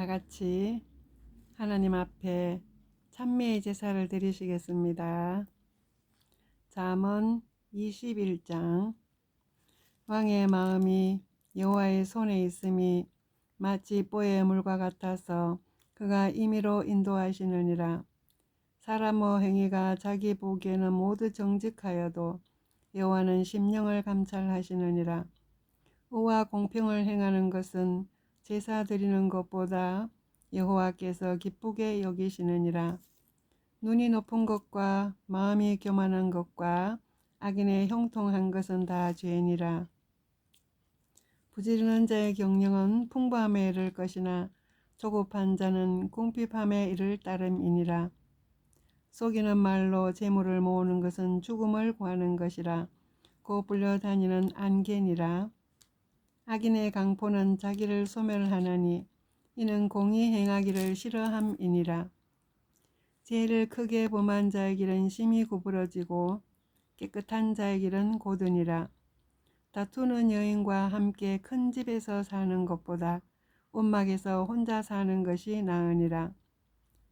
다 같이 하나님 앞에 찬미의 제사를 드리시겠습니다. 잠언 21장. 왕의 마음이 여호와의 손에 있음이 마치 뽀의 물과 같아서 그가 임의로 인도하시느니라. 사람의 행위가 자기 보기에는 모두 정직하여도 여호와는 심령을 감찰하시느니라. 의와 공평을 행하는 것은 제사 드리는 것보다 여호와께서 기쁘게 여기시느니라. 눈이 높은 것과 마음이 교만한 것과 악인의 형통한 것은 다 죄니라. 부지런한 자의 경영은 풍부함에 이를 것이나 조급한 자는 궁핍함에 이를 따름이니라. 속이는 말로 재물을 모으는 것은 죽음을 구하는 것이라. 곧 불려다니는 안개니라. 악인의 강포는 자기를 소멸하나니 이는 공의 행하기를 싫어함이니라. 죄를 크게 범한 자의 길은 심히 구부러지고 깨끗한 자의 길은 고드니라. 다투는 여인과 함께 큰 집에서 사는 것보다 움막에서 혼자 사는 것이 나으니라.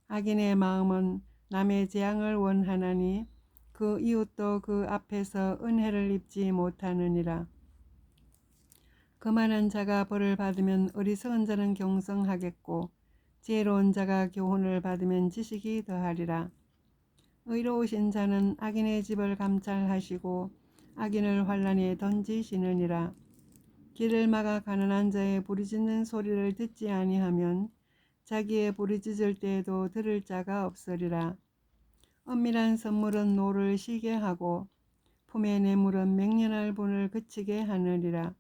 악인의 마음은 남의 재앙을 원하나니 그 이웃도 그 앞에서 은혜를 입지 못하느니라. 거만한 자가 벌을 받으면 어리석은 자는 경성하겠고 지혜로운 자가 교훈을 받으면 지식이 더하리라. 의로우신 자는 악인의 집을 감찰하시고 악인을 환란에 던지시느니라. 길을 막아 가난한 자의 부르짖는 소리를 듣지 아니하면 자기의 부르짖을 때에도 들을 자가 없으리라. 은밀한 선물은 노를 쉬게 하고 품의 뇌물은 맹렬할 분을 그치게 하느니라.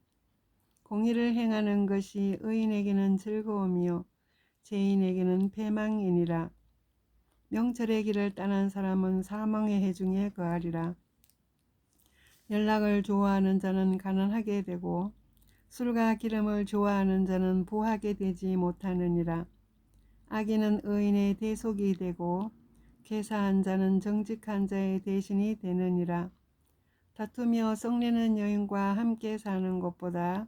공의를 행하는 것이 의인에게는 즐거움이요 죄인에게는 패망이니라. 명철의 길을 떠난 사람은 사망의 해중에 거하리라. 연락을 좋아하는 자는 가난하게 되고 술과 기름을 좋아하는 자는 부하게 되지 못하느니라. 악인은 의인의 대속이 되고 괴사한 자는 정직한 자의 대신이 되느니라. 다투며 썩내는 여인과 함께 사는 것보다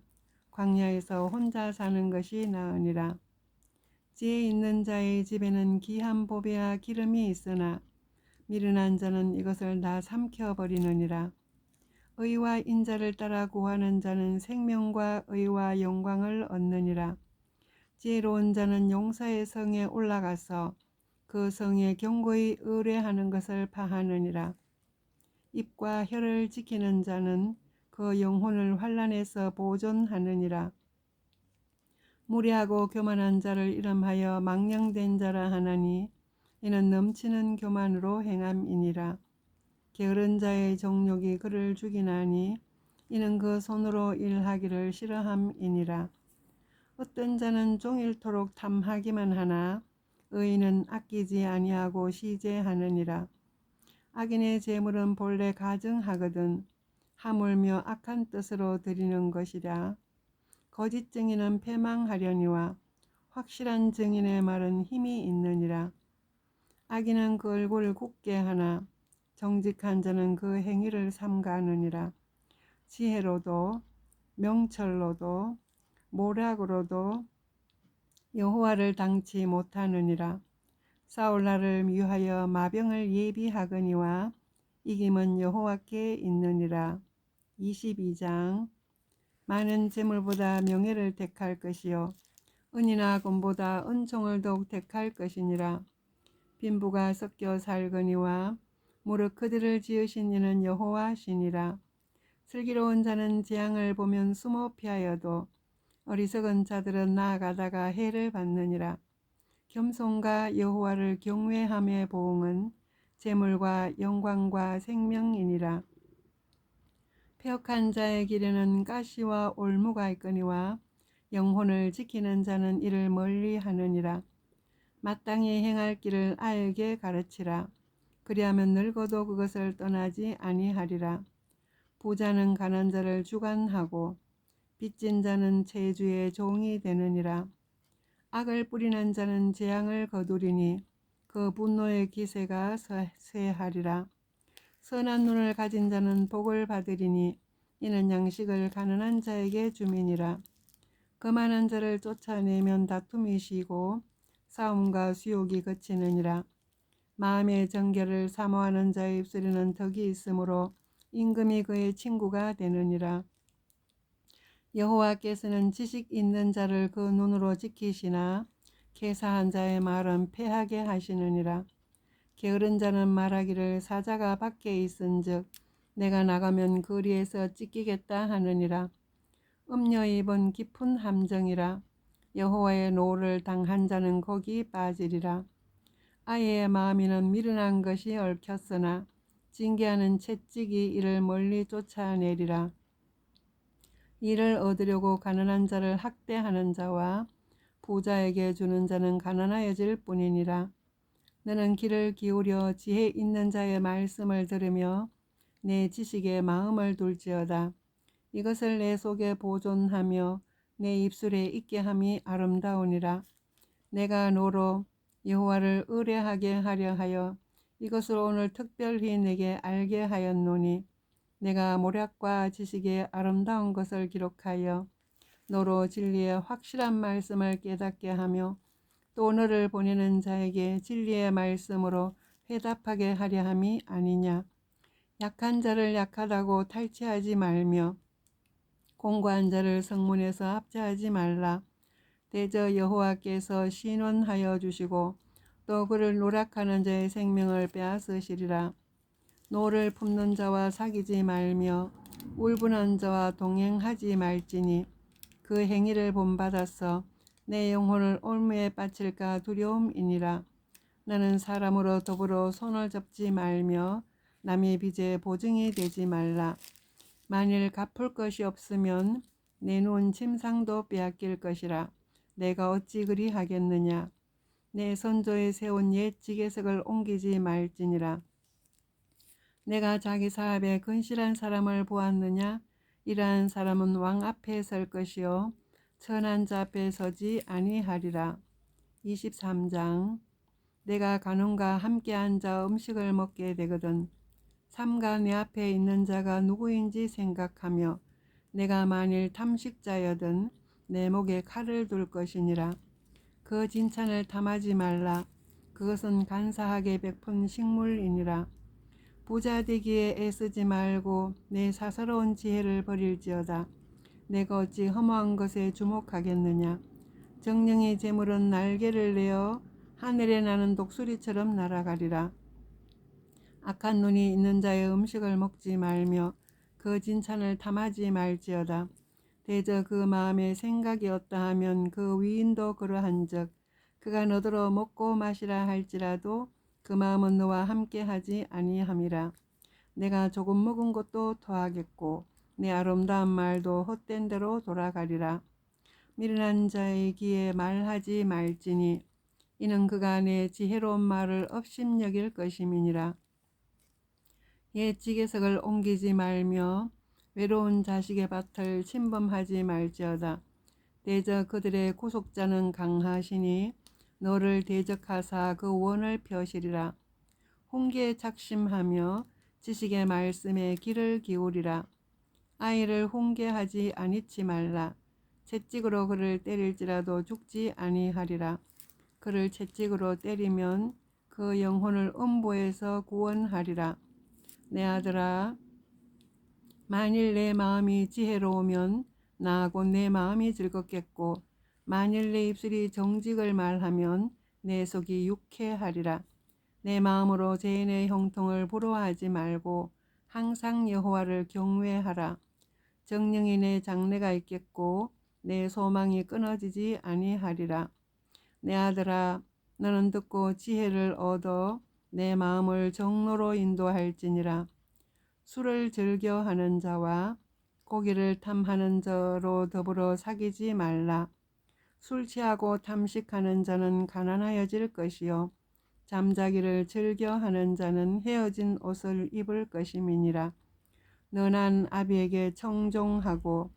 광야에서 혼자 사는 것이 나으니라. 지혜 있는 자의 집에는 귀한 보배와 기름이 있으나 미련한 자는 이것을 다 삼켜버리느니라. 의와 인자를 따라 구하는 자는 생명과 의와 영광을 얻느니라. 지혜로운 자는 용사의 성에 올라가서 그 성에 경고히 의뢰하는 것을 파하느니라. 입과 혀를 지키는 자는 그 영혼을 환란에서 보존하느니라. 무례하고 교만한 자를 이름하여 망령된 자라 하나니 이는 넘치는 교만으로 행함이니라. 게으른 자의 정욕이 그를 죽이나니 이는 그 손으로 일하기를 싫어함이니라. 어떤 자는 종일토록 탐하기만 하나 의인은 아끼지 아니하고 시제하느니라. 악인의 재물은 본래 가증하거든 하물며 악한 뜻으로 드리는 것이라. 거짓 증인은 패망하려니와 확실한 증인의 말은 힘이 있느니라. 악인은 그 얼굴을 굳게 하나 정직한 자는 그 행위를 삼가느니라. 지혜로도 명철로도 모략으로도 여호와를 당치 못하느니라. 싸울 날을 위하여 마병을 예비하거니와 이김은 여호와께 있느니라. 22장. 많은 재물보다 명예를 택할 것이요 은이나 금보다 은총을 더욱 택할 것이니라. 빈부가 섞여 살거니와 무릇 그들을 지으신 이는 여호와시니라. 슬기로운 자는 재앙을 보면 숨어 피하여도 어리석은 자들은 나아가다가 해를 받느니라. 겸손과 여호와를 경외함의 보응은 재물과 영광과 생명이니라. 폐역한 자의 길에는 가시와 올무가 있거니와 영혼을 지키는 자는 이를 멀리 하느니라. 마땅히 행할 길을 아이에게 가르치라. 그리하면 늙어도 그것을 떠나지 아니하리라. 부자는 가난 자를 주관하고 빚진 자는 채주의 종이 되느니라. 악을 뿌리는 자는 재앙을 거두리니 그 분노의 기세가 쇠하리라. 선한 눈을 가진 자는 복을 받으리니 이는 양식을 가난한 자에게 주민이라. 거만한 자를 쫓아내면 다툼이 쉬고 싸움과 수욕이 그치느니라. 마음의 정결을 사모하는 자의 입술에는 덕이 있으므로 임금이 그의 친구가 되느니라. 여호와께서는 지식 있는 자를 그 눈으로 지키시나 계사한 자의 말은 패하게 하시느니라. 게으른 자는 말하기를 사자가 밖에 있은즉 내가 나가면 거리에서 찢기겠다 하느니라. 음녀의 입은 깊은 함정이라. 여호와의 노를 당한 자는 거기 빠지리라. 아이의 마음에는 미련한 것이 얽혔으나 징계하는 채찍이 이를 멀리 쫓아내리라. 이를 얻으려고 가난한 자를 학대하는 자와 부자에게 주는 자는 가난하여질 뿐이니라. 너는 귀를 기울여 지혜 있는 자의 말씀을 들으며 내 지식에 마음을 둘지어다. 이것을 내 속에 보존하며 내 입술에 있게 함이 아름다우니라. 내가 너로 여호와를 의뢰하게 하려 하여 이것을 오늘 특별히 내게 알게 하였노니 내가 모략과 지식의 아름다운 것을 기록하여 너로 진리의 확실한 말씀을 깨닫게 하며 또 너를 보내는 자에게 진리의 말씀으로 회답하게 하려 함이 아니냐. 약한 자를 약하다고 탈취하지 말며 공고한 자를 성문에서 압제하지 말라. 대저 여호와께서 신원하여 주시고 또 그를 노력하는 자의 생명을 빼앗으시리라. 노를 품는 자와 사귀지 말며 울분한 자와 동행하지 말지니 그 행위를 본받아서 내 영혼을 올무에 바칠까 두려움이니라. 나는 사람으로 더불어 손을 잡지 말며 남의 빚에 보증이 되지 말라. 만일 갚을 것이 없으면 내놓은 침상도 빼앗길 것이라. 내가 어찌 그리 하겠느냐. 내 선조에 세운 옛 지계석을 옮기지 말지니라. 내가 자기 사업에 근실한 사람을 보았느냐. 이러한 사람은 왕 앞에 설 것이요 천한 자 앞에 서지 아니하리라. 23장. 내가 간원과 함께 앉아 음식을 먹게 되거든 삼가 내 앞에 있는 자가 누구인지 생각하며 내가 만일 탐식자여든 내 목에 칼을 둘 것이니라. 그 진찬을 탐하지 말라. 그것은 간사하게 베푼 식물이니라. 부자 되기에 애쓰지 말고 내 사사로운 지혜를 버릴지어다. 내가 어찌 허무한 것에 주목하겠느냐. 정령의 재물은 날개를 내어 하늘에 나는 독수리처럼 날아가리라. 악한 눈이 있는 자의 음식을 먹지 말며 그 진찬을 탐하지 말지어다. 대저 그 마음에 생각이 없다 하면 그 위인도 그러한즉 그가 너더러 먹고 마시라 할지라도 그 마음은 너와 함께 하지 아니함이라. 내가 조금 먹은 것도 토하겠고 내 아름다운 말도 헛된 대로 돌아가리라. 미련한 자의 귀에 말하지 말지니 이는 그가 내 지혜로운 말을 업심여길 것임이니라. 옛 지계석을 옮기지 말며 외로운 자식의 밭을 침범하지 말지어다. 대저 그들의 구속자는 강하시니 너를 대적하사 그 원을 펴시리라. 훈계에 작심하며 지식의 말씀에 귀를 기울이라. 아이를 훈계하지 아니치 말라. 채찍으로 그를 때릴지라도 죽지 아니하리라. 그를 채찍으로 때리면 그 영혼을 음부에서 구원하리라. 내 아들아, 만일 내 마음이 지혜로우면 나하고 내 마음이 즐겁겠고 만일 내 입술이 정직을 말하면 내 속이 유쾌하리라. 내 마음으로 죄인의 형통을 부러워하지 말고 항상 여호와를 경외하라. 정령이 내 장래가 있겠고 내 소망이 끊어지지 아니하리라. 내 아들아, 너는 듣고 지혜를 얻어 내 마음을 정로로 인도할지니라. 술을 즐겨하는 자와 고기를 탐하는 자로 더불어 사귀지 말라. 술 취하고 탐식하는 자는 가난하여질 것이요 잠자기를 즐겨하는 자는 헤어진 옷을 입을 것임이니라. 너난 아비에게 청종하고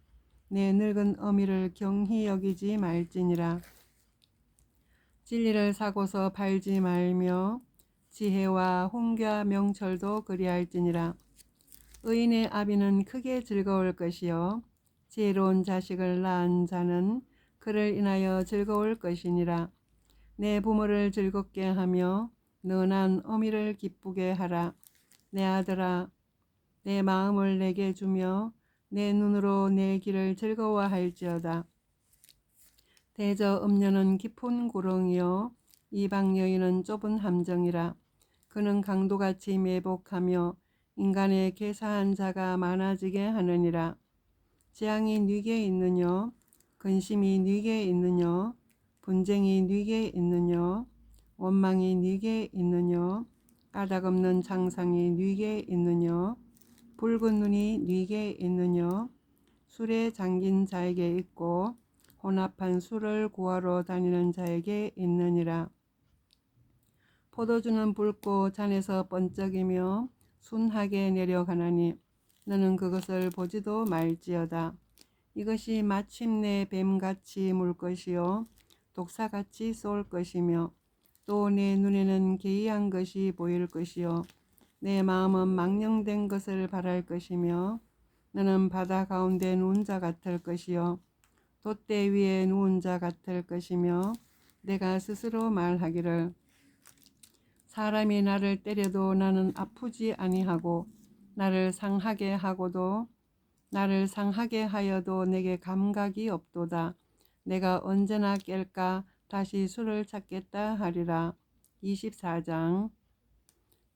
내 늙은 어미를 경히 여기지 말지니라. 진리를 사고서 팔지 말며 지혜와 훈계와 명철도 그리할지니라. 의인의 아비는 크게 즐거울 것이요 지혜로운 자식을 낳은 자는 그를 인하여 즐거울 것이니라. 내 부모를 즐겁게 하며 너난 어미를 기쁘게 하라. 내 아들아, 내 마음을 내게 주며 내 눈으로 내 길을 즐거워할지어다. 대저 음녀는 깊은 구렁이요 이방 여인은 좁은 함정이라. 그는 강도같이 매복하며 인간의 괴사한 자가 많아지게 하느니라. 재앙이 네게 있느뇨? 근심이 네게 있느뇨? 분쟁이 네게 있느뇨? 원망이 네게 있느뇨? 까닭없는 장상이 네게 있느뇨? 붉은 눈이 네게 있느뇨? 술에 잠긴 자에게 있고 혼합한 술을 구하러 다니는 자에게 있느니라. 포도주는 붉고 잔에서 번쩍이며 순하게 내려가나니 너는 그것을 보지도 말지어다. 이것이 마침내 뱀같이 물 것이요 독사같이 쏠 것이며 또 내 눈에는 기이한 것이 보일 것이요 내 마음은 망령된 것을 바랄 것이며 너는 바다 가운데 누운 자 같을 것이요 돛대 위에 누운 자 같을 것이며 내가 스스로 말하기를 사람이 나를 때려도 나는 아프지 아니하고 나를 상하게 하여도 내게 감각이 없도다. 내가 언제나 깰까 다시 술을 찾겠다 하리라. 24장.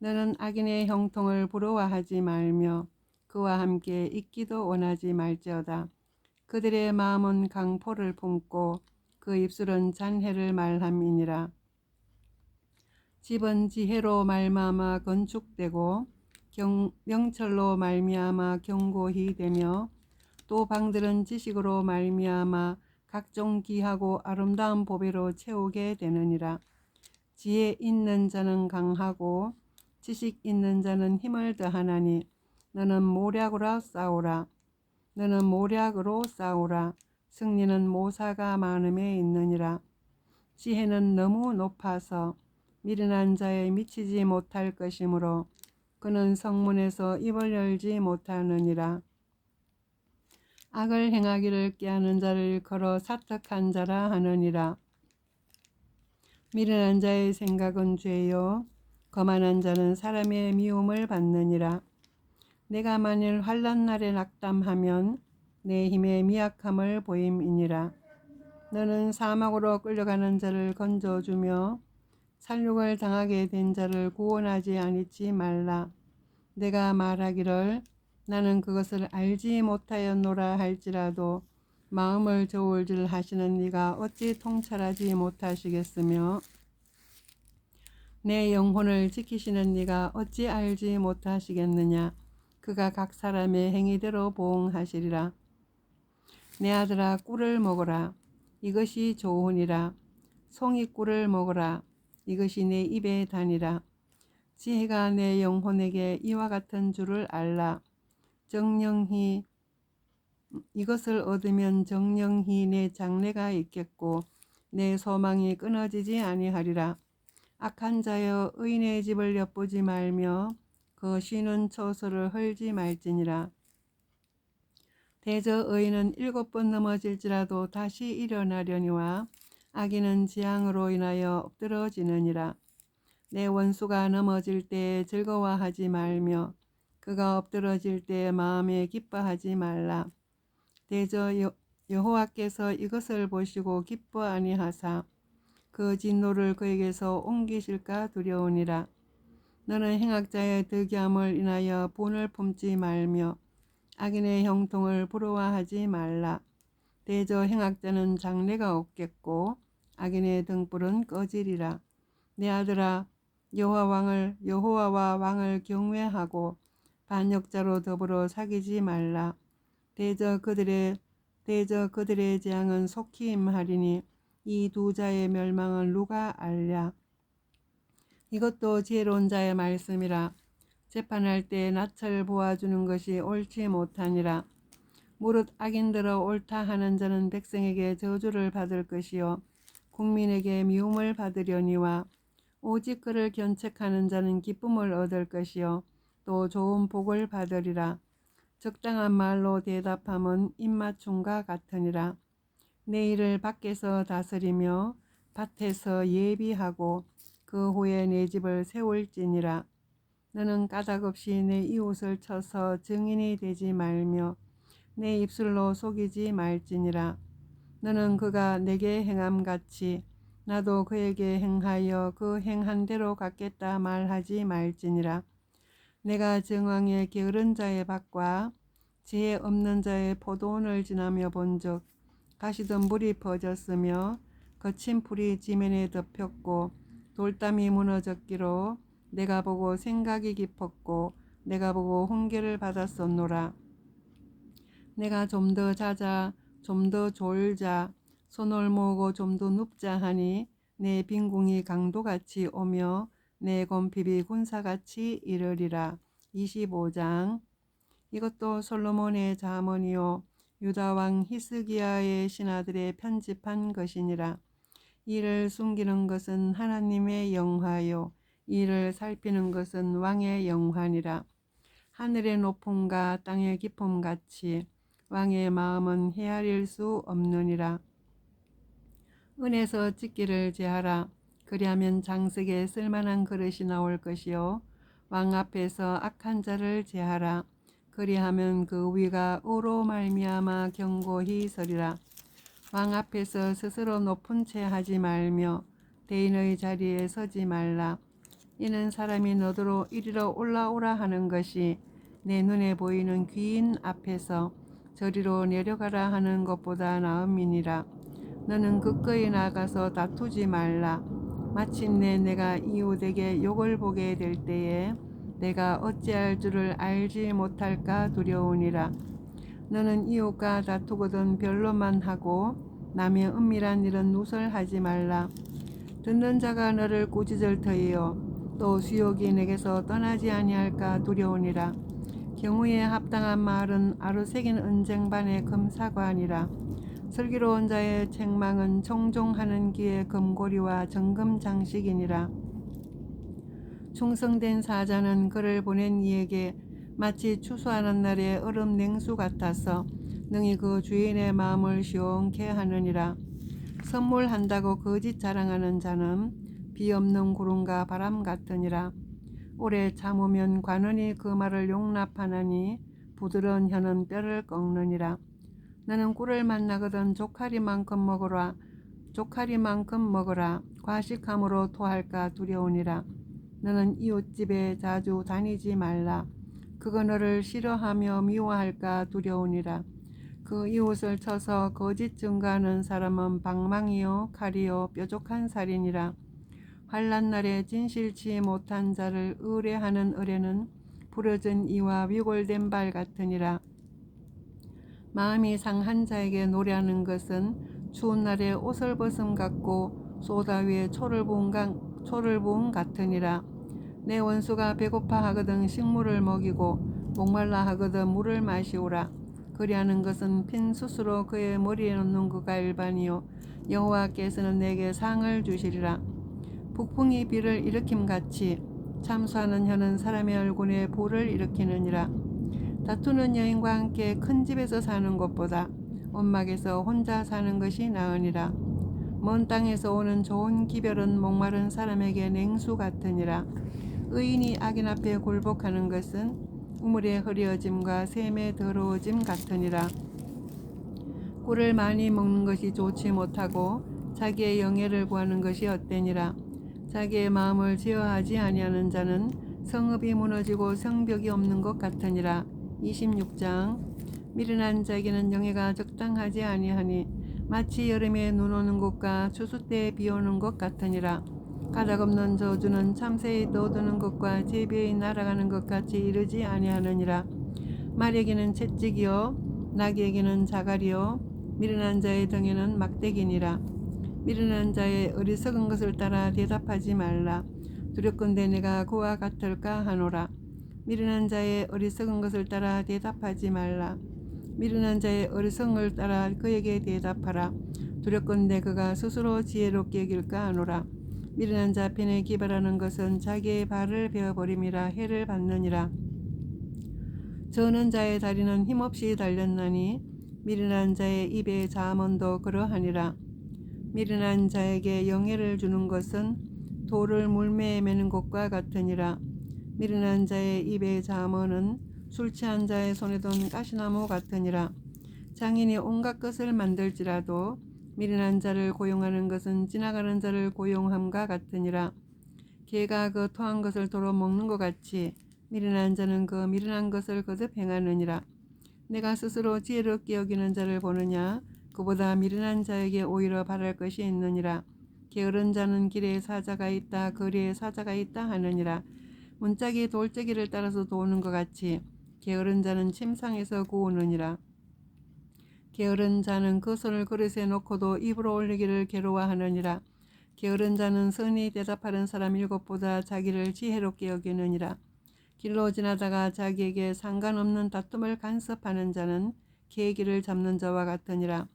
너는 악인의 형통을 부러워하지 말며 그와 함께 있기도 원하지 말지어다. 그들의 마음은 강포를 품고 그 입술은 잔해를 말함이니라. 집은 지혜로 말미암아 건축되고 명철로 말미암아 견고히 되며 또 방들은 지식으로 말미암아 각종 귀하고 아름다운 보배로 채우게 되느니라. 지혜 있는 자는 강하고 지식 있는 자는 힘을 더하나니 너는 모략으로 싸우라. 승리는 모사가 많음에 있느니라. 지혜는 너무 높아서 미련한 자에 미치지 못할 것이므로 그는 성문에서 입을 열지 못하느니라. 악을 행하기를 꾀하는 자를 걸어 사특한 자라 하느니라. 미련한 자의 생각은 죄요 거만한 자는 사람의 미움을 받느니라. 내가 만일 환난 날에 낙담하면 내 힘의 미약함을 보임이니라. 너는 사막으로 끌려가는 자를 건져주며 살육을 당하게 된 자를 구원하지 아니치 말라. 내가 말하기를 나는 그것을 알지 못하였노라 할지라도 마음을 저울질 하시는 네가 어찌 통찰하지 못하시겠으며 내 영혼을 지키시는 네가 어찌 알지 못하시겠느냐. 그가 각 사람의 행위대로 보응하시리라. 내 아들아 꿀을 먹어라. 이것이 좋으니라. 송이꿀을 먹어라. 이것이 내 입에 다니라. 지혜가 내 영혼에게 이와 같은 줄을 알라. 정령히 이것을 얻으면 정령히 내 장래가 있겠고 내 소망이 끊어지지 아니하리라. 악한 자여 의인의 집을 엿보지 말며 그 쉬는 처소를 헐지 말지니라. 대저 의인은 7번 넘어질지라도 다시 일어나려니와 악인은 재앙으로 인하여 엎드러지느니라. 내 원수가 넘어질 때에 즐거워하지 말며 그가 엎드러질 때에 마음에 기뻐하지 말라. 대저 여호와께서 이것을 보시고 기뻐 아니하사 그 진노를 그에게서 옮기실까 두려우니라. 너는 행악자의 득이함을 인하여 분을 품지 말며 악인의 형통을 부러워하지 말라. 대저 행악자는 장래가 없겠고 악인의 등불은 꺼지리라. 내 아들아 여호와와 왕을 경외하고 반역자로 더불어 사귀지 말라. 대저 그들의 재앙은 속히 임하리니 이 두 자의 멸망을 누가 알랴. 이것도 지혜로운 자의 말씀이라. 재판할 때 낯을 보아주는 것이 옳지 못하니라. 무릇 악인들어 옳다 하는 자는 백성에게 저주를 받을 것이요 국민에게 미움을 받으려니와 오직 그를 견책하는 자는 기쁨을 얻을 것이요 또 좋은 복을 받으리라. 적당한 말로 대답함은 입맞춤과 같으니라. 내 일을 밖에서 다스리며 밭에서 예비하고 그 후에 내 집을 세울지니라. 너는 까닭없이 내 이웃을 쳐서 증인이 되지 말며 내 입술로 속이지 말지니라. 너는 그가 내게 행함같이 나도 그에게 행하여 그 행한 대로 갚겠다 말하지 말지니라. 내가 정왕의 게으른 자의 밭과 지혜 없는 자의 포도원을 지나며 본즉 가시던 물이 퍼졌으며 거친 풀이 지면에 덮였고 돌담이 무너졌기로 내가 보고 생각이 깊었고 내가 보고 훈계를 받았었노라. 내가 좀 더 자자 좀 더 졸자 손을 모으고 좀 더 눕자 하니 내 빈궁이 강도같이 오며 내 곰핍이 군사같이 이르리라. 25장. 이것도 솔로몬의 잠언이요 유다 왕 히스기야의 신하들의 편집한 것이니라. 이를 숨기는 것은 하나님의 영화요 이를 살피는 것은 왕의 영화니라. 하늘의 높음과 땅의 깊음 같이 왕의 마음은 헤아릴 수 없느니라. 은에서 찍기를 제하라. 그리하면 장석에 쓸만한 그릇이 나올 것이요 왕 앞에서 악한 자를 제하라. 그리하면 그 위가 의로 말미암아 견고히 서리라. 왕 앞에서 스스로 높은 채 하지 말며 대인의 자리에 서지 말라. 이는 사람이 너더러 이리로 올라오라 하는 것이 내 눈에 보이는 귀인 앞에서 저리로 내려가라 하는 것보다 나음이니라. 너는 기꺼이 나가서 다투지 말라. 마침내 내가 이웃에게 욕을 보게 될 때에 내가 어찌할 줄을 알지 못할까 두려우니라. 너는 이웃과 다투거든 변론만 하고 남의 은밀한 일은 누설하지 말라. 듣는 자가 너를 꾸짖을 터이요 또 수욕이 내게서 떠나지 아니할까 두려우니라. 경우에 합당한 말은 아루새긴 은쟁반의 금사관이라. 슬기로운 자의 책망은 청종하는 기의 금고리와 정금 장식이니라. 충성된 사자는 그를 보낸 이에게 마치 추수하는 날의 얼음 냉수 같아서 능히 그 주인의 마음을 시원케 하느니라. 선물한다고 거짓 자랑하는 자는 비 없는 구름과 바람 같으니라. 오래 참으면 관원이 그 말을 용납하나니 부드러운 혀는 뼈를 꺾느니라. 너는 꿀을 만나거든 조카리만큼 먹어라. 과식함으로 토할까 두려우니라. 너는 이웃집에 자주 다니지 말라. 그가 너를 싫어하며 미워할까 두려우니라. 그 이웃을 쳐서 거짓 증거하는 사람은 방망이요 칼이요 뾰족한 살이니라. 환난 날에 진실치 못한 자를 의뢰하는 의뢰는 부러진 이와 위골된 발 같으니라. 마음이 상한 자에게 노래하는 것은 추운 날에 옷을 벗음 같고 소다 위에 초를 부은 같으니라. 내 원수가 배고파 하거든 식물을 먹이고 목말라 하거든 물을 마시오라. 그리하는 것은 핀 숯으로 그의 머리에 놓는 그가 일반이요 여호와께서는 내게 상을 주시리라. 북풍이 비를 일으킴같이 참수하는 혀는 사람의 얼굴에 불을 일으키느니라. 다투는 여인과 함께 큰 집에서 사는 것보다 온막에서 혼자 사는 것이 나으니라. 먼 땅에서 오는 좋은 기별은 목마른 사람에게 냉수 같으니라. 의인이 악인 앞에 굴복하는 것은 우물의 흐려짐과 샘의 더러워짐 같으니라. 꿀을 많이 먹는 것이 좋지 못하고 자기의 영예를 구하는 것이 헛되니라. 자기의 마음을 제어하지 아니하는 자는 성읍이 무너지고 성벽이 없는 것 같으니라. 26장. 미련한 자에게는 영예가 적당하지 아니하니 마치 여름에 눈 오는 것과 추수 때에 비 오는 것 같으니라. 가닥없는 저주는 참새에 넣어두는 것과 제비에 날아가는 것 같이 이르지 아니하느니라. 말에게는 채찍이요 나귀에게는 자갈이요 미련한 자의 등에는 막대기니라. 미련한 자의 어리석은 것을 따라 대답하지 말라. 두렵건대 내가 그와 같을까 하노라. 미련한 자의 어리석은 것을 따라 대답하지 말라. 미련한 자의 어리석음을 따라 그에게 대답하라. 두렵건대 그가 스스로 지혜롭게 여길까 하노라. 미련한 자 편에 기발하는 것은 자기의 발을 베어버림이라 해를 받느니라. 저는 자의 다리는 힘없이 달렸나니 미련한 자의 입의 잠언도 그러하니라. 미련한 자에게 영예를 주는 것은 돌을 물매에 매는 것과 같으니라. 미련한 자의 입의 잠언은 술 취한 자의 손에 든 가시나무 같으니라. 장인이 온갖 것을 만들지라도 미련한 자를 고용하는 것은 지나가는 자를 고용함과 같으니라. 개가 그 토한 것을 도로 먹는 것 같이 미련한 자는 그 미련한 것을 거듭 행하느니라. 내가 스스로 지혜롭게 여기는 자를 보느냐? 그보다 미련한 자에게 오히려 바랄 것이 있느니라. 게으른 자는 길에 사자가 있다, 거리에 사자가 있다 하느니라. 문짝이 돌재기를 따라서 도는 것 같이 게으른 자는 침상에서 구우느니라. 게으른 자는 그 손을 그릇에 놓고도 입으로 올리기를 괴로워하느니라. 게으른 자는 선히 대답하는 사람 7보다 자기를 지혜롭게 여기느니라. 길로 지나다가 자기에게 상관없는 다툼을 간섭하는 자는 계기를 잡는 자와 같으니라.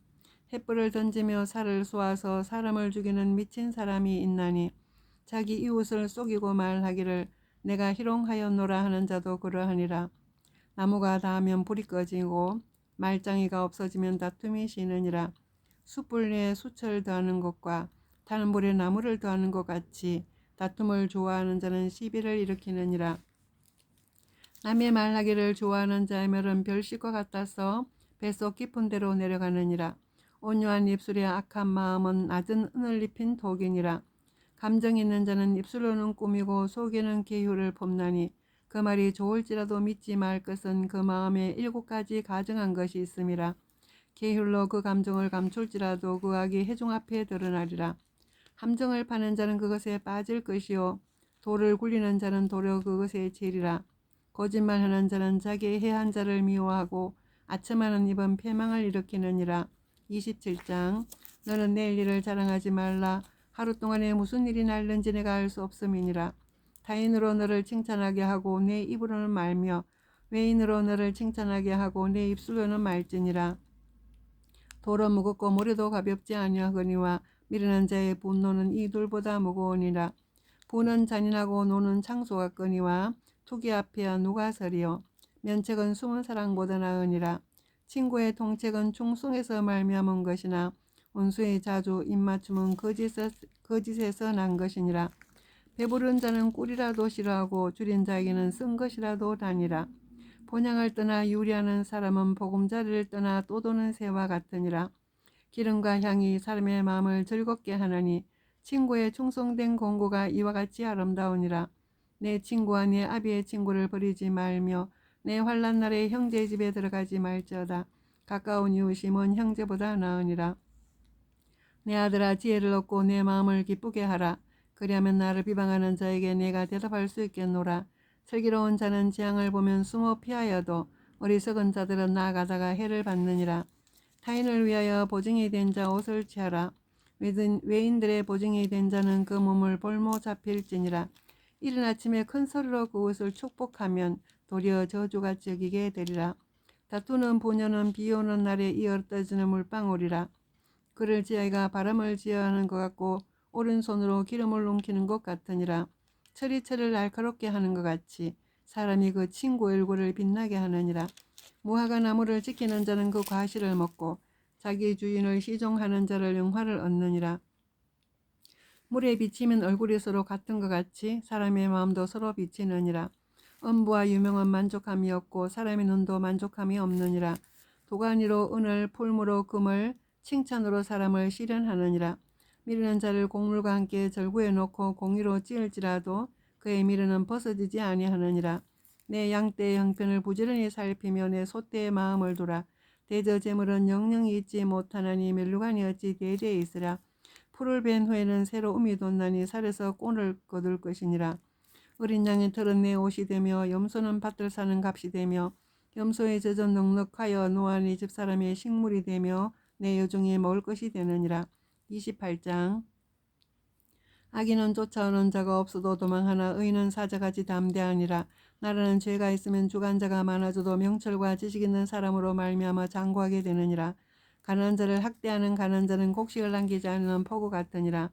횃불을 던지며 살을 쏘아서 사람을 죽이는 미친 사람이 있나니 자기 이웃을 속이고 말하기를 내가 희롱하였노라 하는 자도 그러하니라. 나무가 닿으면 불이 꺼지고 말짱이가 없어지면 다툼이 쉬느니라. 숯불에 숯을 더하는 것과 타는 불에 나무를 더하는 것 같이 다툼을 좋아하는 자는 시비를 일으키느니라. 남의 말하기를 좋아하는 자의 멸은 별식과 같아서 뱃속 깊은 데로 내려가느니라. 온유한 입술의 악한 마음은 낮은 은을 입힌 독이니라. 감정 있는 자는 입술로는 꾸미고 속에는 계율을 폼나니 그 말이 좋을지라도 믿지 말 것은 그 마음에 7가지 가증한 것이 있음이라. 계율로 그 감정을 감출지라도 그 악이 회중 앞에 드러나리라. 함정을 파는 자는 그것에 빠질 것이요 돌을 굴리는 자는 도려 그것에 채리라. 거짓말하는 자는 자기의 해한 자를 미워하고 아첨하는 입은 패망을 일으키느니라. 27장. 너는 내일 일을 자랑하지 말라. 하루 동안에 무슨 일이 날는지 내가 알 수 없음이니라. 타인으로 너를 칭찬하게 하고 내 입으로는 말며 외인으로 너를 칭찬하게 하고 내 입술로는 말지니라. 돌은 무겁고 모래도 가볍지 아니하거니와 미련한 자의 분노는 이 돌보다 무거우니라. 분은 잔인하고 노는 창소 같거니와 투기 앞에야 누가 서리요. 면책은 숨은 사랑보다 나으니라. 친구의 통책은 충성에서 말미암은 것이나 원수의 자주 입맞춤은 거짓에서 난 것이니라. 배부른 자는 꿀이라도 싫어하고 줄인 자에게는 쓴 것이라도 다니라. 본향을 떠나 유리하는 사람은 보금자리를 떠나 떠도는 새와 같으니라. 기름과 향이 사람의 마음을 즐겁게 하나니 친구의 충성된 공고가 이와 같이 아름다우니라. 내 친구와 내 아비의 친구를 버리지 말며 내 환난 날에 형제 집에 들어가지 말지어다. 가까운 이웃이 먼 형제보다 나으니라. 내 아들아 지혜를 얻고 내 마음을 기쁘게 하라. 그리하면 나를 비방하는 자에게 내가 대답할 수 있겠노라. 슬기로운 자는 재앙을 보면 숨어 피하여도 어리석은 자들은 나아가다가 해를 받느니라. 타인을 위하여 보증이 된 자 옷을 취하라. 외인들의 보증이 된 자는 그 몸을 볼모 잡힐지니라. 이른 아침에 큰 소리로 그 옷을 축복하면 도리어 저주같이 여기게 되리라. 다투는 부녀는 비 오는 날에 이어 떨어지는 물방울이라. 그를 지아이가 바람을 지어하는 것 같고 오른손으로 기름을 옮기는 것 같으니라. 철이 철을 날카롭게 하는 것 같이 사람이 그 친구 얼굴을 빛나게 하느니라. 무화과 나무를 지키는 자는 그 과실을 먹고 자기 주인을 시종하는 자를 영화를 얻느니라. 물에 비치면 얼굴이 서로 같은 것 같이 사람의 마음도 서로 비치느니라. 엄부와 유명은 만족함이 없고 사람의 눈도 만족함이 없느니라. 도가니로 은을 풀무로 금을 칭찬으로 사람을 시련하느니라. 미르는 자를 곡물과 함께 절구에 놓고 공의로 찌을지라도 그의 미르는 벗어지지 아니하느니라. 내 양떼의 형편을 부지런히 살피며 내 소떼의 마음을 두라. 대저 재물은 영영이 있지 못하나니 멜루간이 어찌 대대에 있으라. 풀을 벤 후에는 새로 음이 돋나니 살에서 꼴을 거둘 것이니라. 어린 양의 털은 내 옷이 되며 염소는 밭을 사는 값이 되며 염소의 젖은 넉넉하여 노아니 집사람의 식물이 되며 내 여종이 먹을 것이 되느니라. 28장. 악인은 쫓아오는 자가 없어도 도망하나 의인은 사자같이 담대하니라. 나라는 죄가 있으면 주관자가 많아져도 명철과 지식 있는 사람으로 말미암아 장구하게 되느니라. 가난한 자를 학대하는 가난한 자는 곡식을 남기지 않는 포구 같으니라.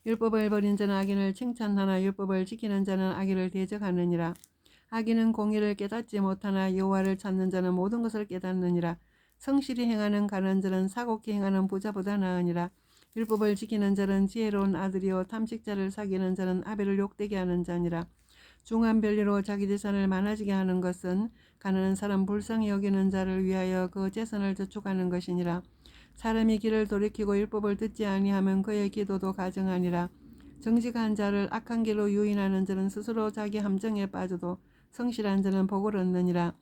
율법을 버린 자는 악인을 칭찬하나 율법을 지키는 자는 악인을 대적하느니라. 악인은 공의를 깨닫지 못하나 여호와를 찾는 자는 모든 것을 깨닫느니라. 성실히 행하는 가난한 자는 사곡히 행하는 부자보다 나으니라. 율법을 지키는 자는 지혜로운 아들이요 탐식자를 사귀는 자는 아벨을 욕되게 하는 자니라. 중한 별리로 자기 재산을 많아지게 하는 것은 가난한 사람 불쌍히 여기는 자를 위하여 그 재산을 저축하는 것이니라. 사람이 길을 돌이키고 율법을 듣지 아니하면 그의 기도도 가증하니라. 정직한 자를 악한 길로 유인하는 자는 스스로 자기 함정에 빠져도 성실한 자는 복을 얻느니라.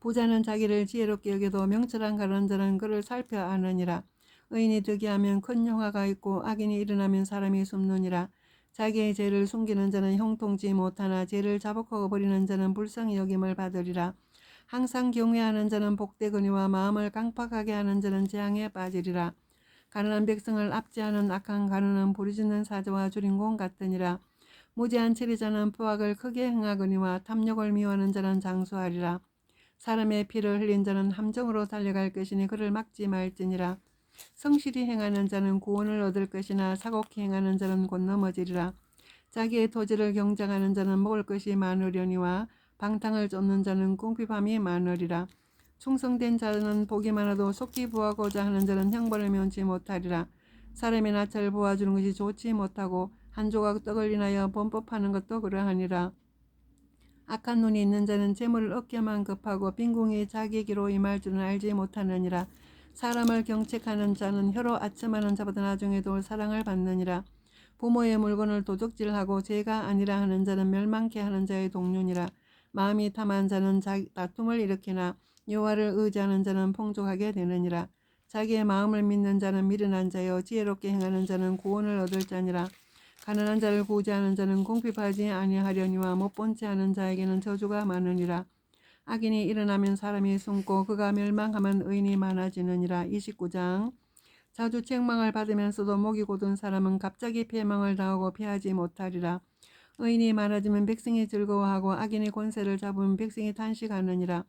부자는 자기를 지혜롭게 여겨도 명철한 가난한 자는 그를 살펴 아느니라. 의인이 득이하면 큰 영화가 있고 악인이 일어나면 사람이 숨느니라. 자기의 죄를 숨기는 자는 형통치 못하나 죄를 자복하고 버리는 자는 불쌍히 여김을 받으리라. 항상 경외하는 자는 복되거니와 마음을 강팍하게 하는 자는 재앙에 빠지리라. 가난한 백성을 압제하는 악한 가난은 부르짖는 사자와 주린공 같으니라. 무지한 체리자는 포악을 크게 행하거니와 탐욕을 미워하는 자는 장수하리라. 사람의 피를 흘린 자는 함정으로 달려갈 것이니 그를 막지 말지니라. 성실히 행하는 자는 구원을 얻을 것이나 사곡히 행하는 자는 곧 넘어지리라. 자기의 토지를 경작하는 자는 먹을 것이 많으려니와 방탕을 쫓는 자는 궁핍함이 많으리라. 충성된 자는 복이 많아도 속히 부하고자 하는 자는 형벌을 면치 못하리라. 사람의 낯을 보아주는 것이 좋지 못하고 한 조각 떡을 인하여 범법하는 것도 그러하니라. 악한 눈이 있는 자는 재물을 얻기만 급하고 빈궁이 자기에게로 임할 줄은 알지 못하느니라. 사람을 경책하는 자는 혀로 아첨하는 자보다 나중에 도 사랑을 받느니라. 부모의 물건을 도둑질하고 죄가 아니라 하는 자는 멸망케 하는 자의 동료니라. 마음이 탐한 자는 다툼을 일으키나 여호와를 의지하는 자는 풍족하게 되느니라. 자기의 마음을 믿는 자는 미련한 자여 지혜롭게 행하는 자는 구원을 얻을 자니라. 가난한 자를 구제하는 자는 궁핍하지 아니하려니와 못본 채 하는 자에게는 저주가 많으니라. 악인이 일어나면 사람이 숨고 그가 멸망하면 의인이 많아지느니라. 29장. 자주 책망을 받으면서도 목이 곧은 사람은 갑자기 패망을 당하고 피하지 못하리라. 의인이 많아지면 백성이 즐거워하고 악인의 권세를 잡으면 백성이 탄식하느니라.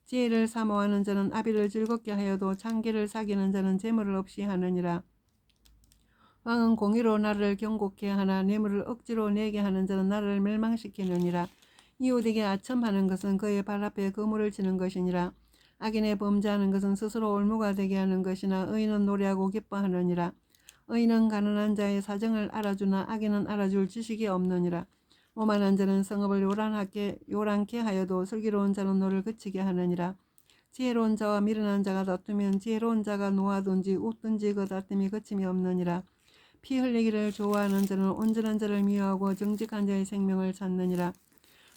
지혜를 사모하는 자는 아비를 즐겁게 하여도 창기를 사귀는 자는 재물을 없이 하느니라. 왕은 공의로 나라를 경고케 하나 뇌물을 억지로 내게 하는 자는 나라를 멸망시키느니라. 이웃에게 아첨하는 것은 그의 발 앞에 그물을 치는 것이니라. 악인의 범죄하는 것은 스스로 올무가 되게 하는 것이나 의인은 노래하고 기뻐하느니라. 의인은 가난한 자의 사정을 알아주나 악인은 알아줄 지식이 없느니라. 오만한 자는 성읍을 요란케 하여도 슬기로운 자는 노를 그치게 하느니라. 지혜로운 자와 미련한 자가 다투면 지혜로운 자가 노하든지 웃든지 그 다툼이 그침이 없느니라. 피 흘리기를 좋아하는 자는 온전한 자를 미워하고 정직한 자의 생명을 찾느니라.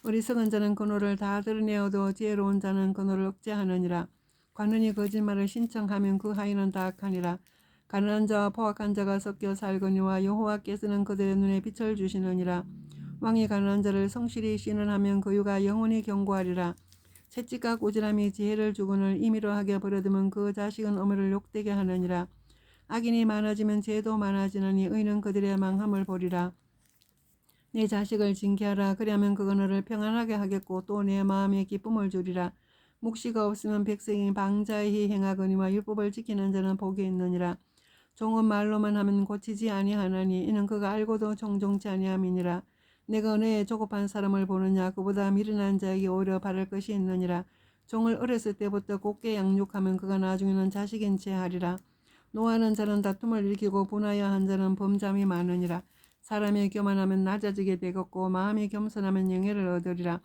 어리석은 자는 근호를 다 드러내어도 지혜로운 자는 근호를 억제하느니라. 관원이 거짓말을 신청하면 그 하인은 다 악하니라. 가난한 자와 포악한 자가 섞여 살거니와 여호와께서는 그들의 눈에 빛을 주시느니라. 왕이 가난한 자를 성실히 신원하면 그 유가 영원히 경고하리라. 채찍과 꾸지람이 지혜를 주거늘 임의로 하게 버려두면 그 자식은 어머니를 욕되게 하느니라. 악인이 많아지면 죄도 많아지느니 의인은 그들의 망함을 보리라. 내 자식을 징계하라. 그리하면 그가 너를 평안하게 하겠고 또 내 마음에 기쁨을 주리라. 묵시가 없으면 백성이 방자히 행하거니와 율법을 지키는 자는 복이 있느니라. 종은 말로만 하면 고치지 아니하나니 이는 그가 알고도 정종치 아니함이니라. 내가 은혜에 조급한 사람을 보느냐. 그보다 미련한 자에게 오히려 바랄 것이 있느니라. 종을 어렸을 때부터 곱게 양육하면 그가 나중에는 자식인 채 하리라. 노하는 자는 다툼을 일으키고 분하여 한 자는 범잠이 많으니라. 사람이 교만하면 낮아지게 되겠고 마음이 겸손하면 영예를 얻으리라.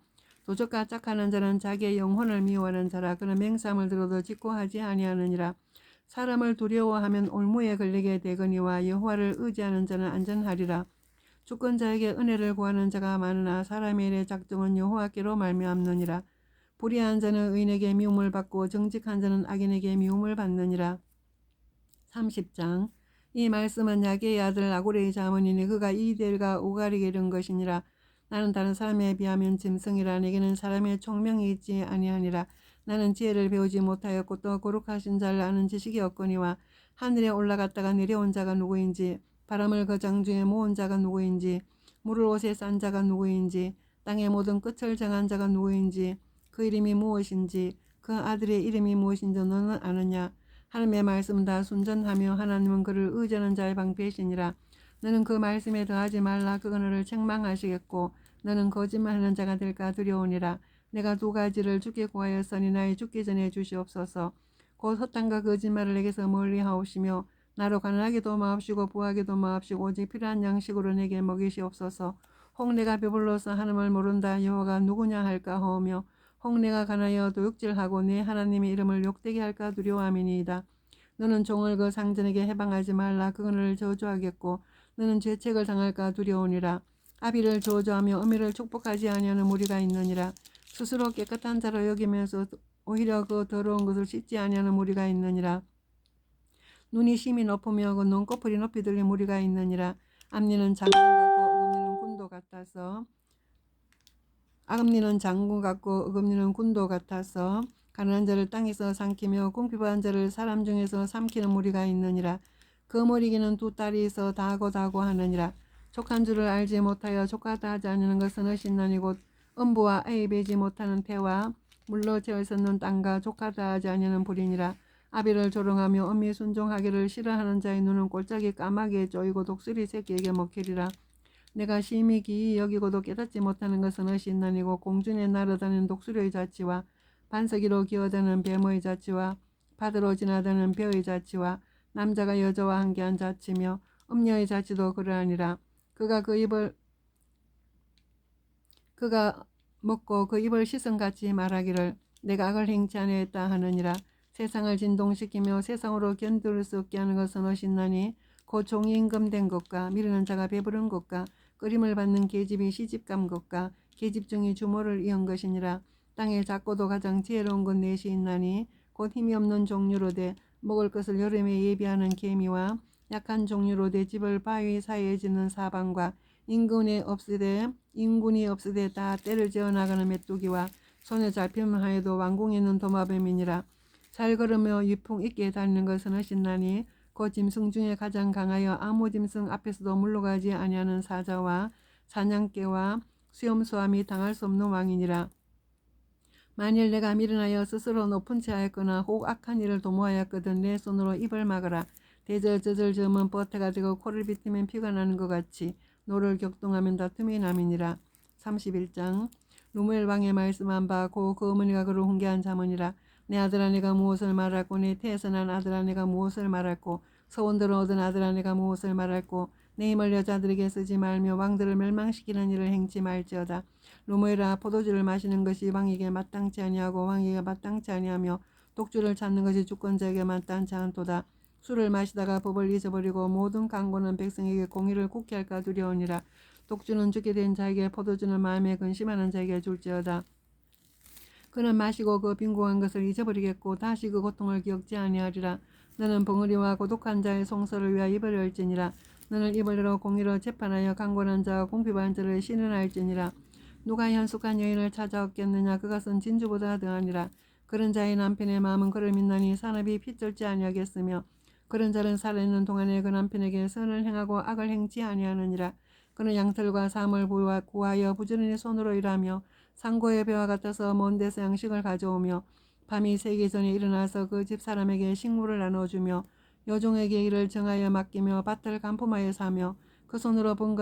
도적과 짝하는 자는 자기의 영혼을 미워하는 자라. 그는 맹삼을 들어도 직고하지 아니하느니라. 사람을 두려워하면 올무에 걸리게 되거니와 여호와를 의지하는 자는 안전하리라. 주권자에게 은혜를 구하는 자가 많으나 사람의 일의 작정은 여호와께로 말미암느니라. 불의한 자는 의인에게 미움을 받고 정직한 자는 악인에게 미움을 받느니라. 30장. 이 말씀은 야게의 아들 아고레의 자문이니 그가 이델과 우가리게 이른 것이니라. 나는 다른 사람에 비하면 짐승이라. 내게는 사람의 총명이 있지 아니하니라. 나는 지혜를 배우지 못하였고 또 거룩하신 자를 아는 지식이 없거니와 하늘에 올라갔다가 내려온 자가 누구인지, 바람을 그 장중에 모은 자가 누구인지, 물을 옷에 싼 자가 누구인지, 땅의 모든 끝을 정한 자가 누구인지, 그 이름이 무엇인지, 그 아들의 이름이 무엇인지 너는 아느냐. 하나님의 말씀은 다 순전하며 하나님은 그를 의지하는 자의 방패시니라. 너는 그 말씀에 더하지 말라. 그가 너를 책망하시겠고 너는 거짓말하는 자가 될까 두려우니라. 내가 두 가지를 주께 구하였으니 나의 죽기 전에 주시옵소서. 곧 허탄과 거짓말을 내게서 멀리하옵시며 나로 가난하게도 마옵시고 부하게도 마옵시고 오직 필요한 양식으로 내게 먹이시옵소서. 혹 내가 배불러서 하나님을 모른다 여호와가 누구냐 할까 하오며 혹 내가 가나여 도둑질하고 내 하나님의 이름을 욕되게 할까 두려워함이니이다. 너는 종을 그 상전에게 해방하지 말라. 그거를 저주하겠고 너는 죄책을 당할까 두려우니라. 아비를 저주하며 어미를 축복하지 아니하는 무리가 있느니라. 스스로 깨끗한 자로 여기면서 오히려 그 더러운 것을 씻지 아니하는 무리가 있느니라. 눈이 심히 높으며 그 눈꺼풀이 높이 들린 무리가 있느니라. 앞니는 장군 같고 어금니는 군도 같아서 아금니는 장군 같고 어금니는 군도 같아서 가난한 자를 땅에서 삼키며 궁핍한 자를 사람 중에서 삼키는 무리가 있느니라. 그 머리에는 두 딸이 있어 다고 하느니라. 족한 줄을 알지 못하여 족하다 하지 않는 것은 어신나니 곧 음부와 아이 베지 못하는 태와 물로 채어있는 땅과 족하다 하지 않는 불이니라. 아비를 조롱하며 어미 순종하기를 싫어하는 자의 눈은 골짜기 까마귀에 쪼이고 독수리 새끼에게 먹히리라. 내가 심히 기이 여기고도 깨닫지 못하는 것은 어신나니고 공중에 날아다니는 독수리의 자치와 반석이로 기어다니는 뱀의 자치와 바다로 지나다니는 벼의 자치와 남자가 여자와 함께한 자치며 음녀의 자치도 그러하니라. 그가 먹고 그 입을 시선같이 말하기를 내가 악을 행치 아니했다 하느니라. 세상을 진동시키며 세상으로 견딜 수 없게 하는 것은 어신나니 곧 종이 임금된 것과 미르는 자가 배부른 것과 끓임을 받는 계집이 시집간 것과 계집 중이 주모를 이은 것이니라. 땅의 작고도 가장 지혜로운 것 넷이 있나니 곧 힘이 없는 종류로 돼 먹을 것을 여름에 예비하는 개미와 약한 종류로 돼 집을 바위 사이에 짓는 사방과 인군이 없으되 다 때를 지어 나가는 메뚜기와 손에 잡히면 하여도 왕궁에 있는 도마뱀이니라. 잘 걸으며 유풍 있게 다니는 것은 어신나니 그 짐승 중에 가장 강하여 아무 짐승 앞에서도 물러가지 아니하는 사자와 사냥개와 수염소함이 당할 수 없는 왕이니라. 만일 내가 미련하여 스스로 높은 채 하였거나 혹 악한 일을 도모하였거든 내 손으로 입을 막으라. 대저젖을 저으면 버태가 되고 코를 비티면 피가 나는 것 같이 노를 격동하면 다툼이 남이니라. 31장 루무엘 왕의 말씀한 바 고 그 어머니가 그를 훈계한 자문이라. 내 아들아 내가 무엇을 말할꼬 내 태에서 난 아들아 내가 무엇을 말할꼬 서원들을 얻은 아들아 내가 무엇을 말할꼬 내 힘을 여자들에게 쓰지 말며 왕들을 멸망시키는 일을 행치 말지어다. 루무엘아 포도주를 마시는 것이 왕에게 마땅치 아니하고 왕에게 마땅치 아니하며 독주를 찾는 것이 주권자에게 마땅치 않도다. 술을 마시다가 법을 잊어버리고 모든 강고는 백성에게 공의를 굳게 할까 두려우니라. 독주는 죽게 된 자에게 포도주는 마음에 근심하는 자에게 줄지어다. 그는 마시고 그 빈궁한 것을 잊어버리겠고 다시 그 고통을 기억지 아니하리라. 너는 벙어리와 고독한 자의 송사를 위하여 입을 열지니라. 너는 입을 열어 공의로 재판하여 강권한 자와 공핍한 자를 신은할지니라. 누가 현숙한 여인을 찾아왔겠느냐. 그것은 진주보다 더하니라. 그런 자의 남편의 마음은 그를 믿나니 산업이 핏절지 아니하겠으며 그런 자는 살아있는 동안에 그 남편에게 선을 행하고 악을 행치 아니하느니라. 그는 양털과 삶을 구하여 부지런히 손으로 일하며 상고의 배와 같아서 먼 데서 양식을 가져오며 밤이 새기 전에 일어나서 그 집 사람에게 식물을 나눠주며 여종에게 일을 정하여 맡기며 밭을 간품하여 사며 그 손으로 본 것을